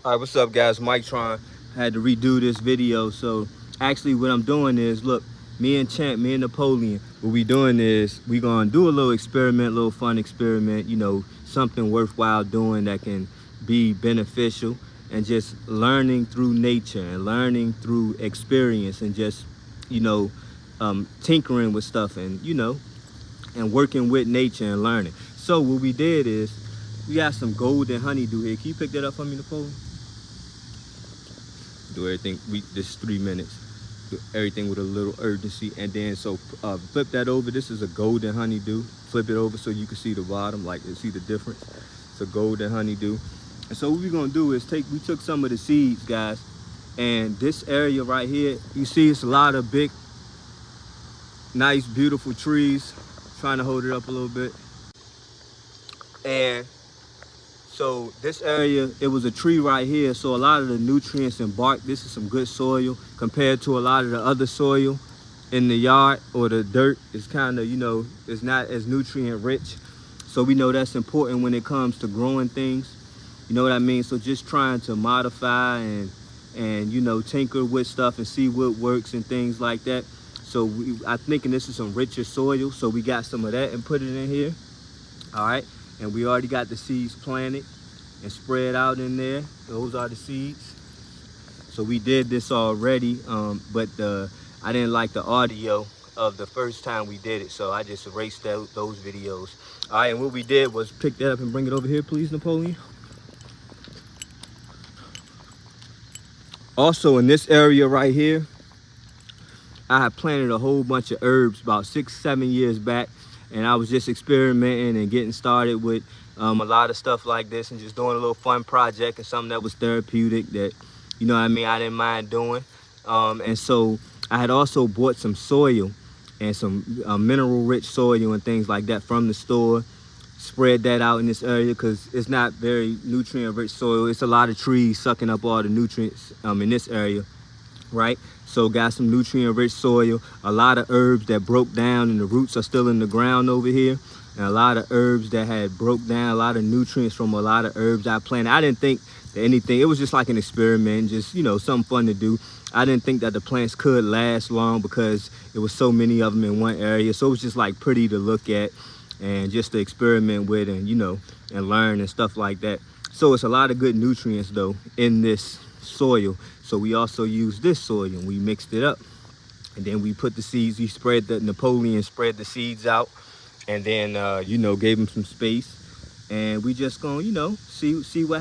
All right, what's up, guys? Mike Tron. Had to redo this video. So actually what I'm doing is, look, me and Napoleon, what we doing is we gonna do a little experiment, a little fun experiment, you know, something worthwhile doing that can be beneficial, and just learning through nature and learning through experience, and just, you know, tinkering with stuff, and, you know, and working with nature and learning. So what we did is we got some golden honeydew here. Can you pick that up for me, Napoleon? Do everything, this is 3 minutes. Do everything with a little urgency. And then so flip that over. This is a golden honeydew. Flip it over so you can see the bottom, like you see the difference. It's a golden honeydew. And so what we're gonna do is we took some of the seeds, guys, and this area right here, you see it's a lot of big, nice, beautiful trees. Trying to hold it up a little bit. And so this area, it was a tree right here. So a lot of the nutrients and bark, this is some good soil compared to a lot of the other soil in the yard, or the dirt is kind of, you know, it's not as nutrient rich. So we know that's important when it comes to growing things. You know what I mean? So just trying to modify and you know, tinker with stuff and see what works and things like that. So I'm thinking this is some richer soil. So we got some of that and put it in here. All right. And we already got the seeds planted and spread out in there. Those are the seeds. So we did this already, but I didn't like the audio of the first time we did it, so I just erased those videos. All right, and what we did was pick that up and bring it over here, please, Napoleon. Also, in this area right here, I had planted a whole bunch of herbs about 6-7 years back. And I was just experimenting and getting started with a lot of stuff like this, and just doing a little fun project and something that was therapeutic that, you know what I mean, I didn't mind doing. And so I had also bought some soil and some mineral rich soil and things like that from the store. Spread that out in this area because it's not very nutrient rich soil. It's a lot of trees sucking up all the nutrients in this area, right? So got some nutrient rich soil, a lot of herbs that broke down and the roots are still in the ground over here, and a lot of herbs that had broke down, a lot of nutrients from a lot of herbs I planted. I didn't think that anything, it was just like an experiment, just, you know, something fun to do. I didn't think that the plants could last long because it was so many of them in one area. So it was just like pretty to look at and just to experiment with, and, you know, and learn and stuff like that. So it's a lot of good nutrients though in this soil. So we also used this soil and we mixed it up, and then we put the seeds, we spread Napoleon spread the seeds out, and then you know, gave them some space, and we just gonna, you know, see what happens.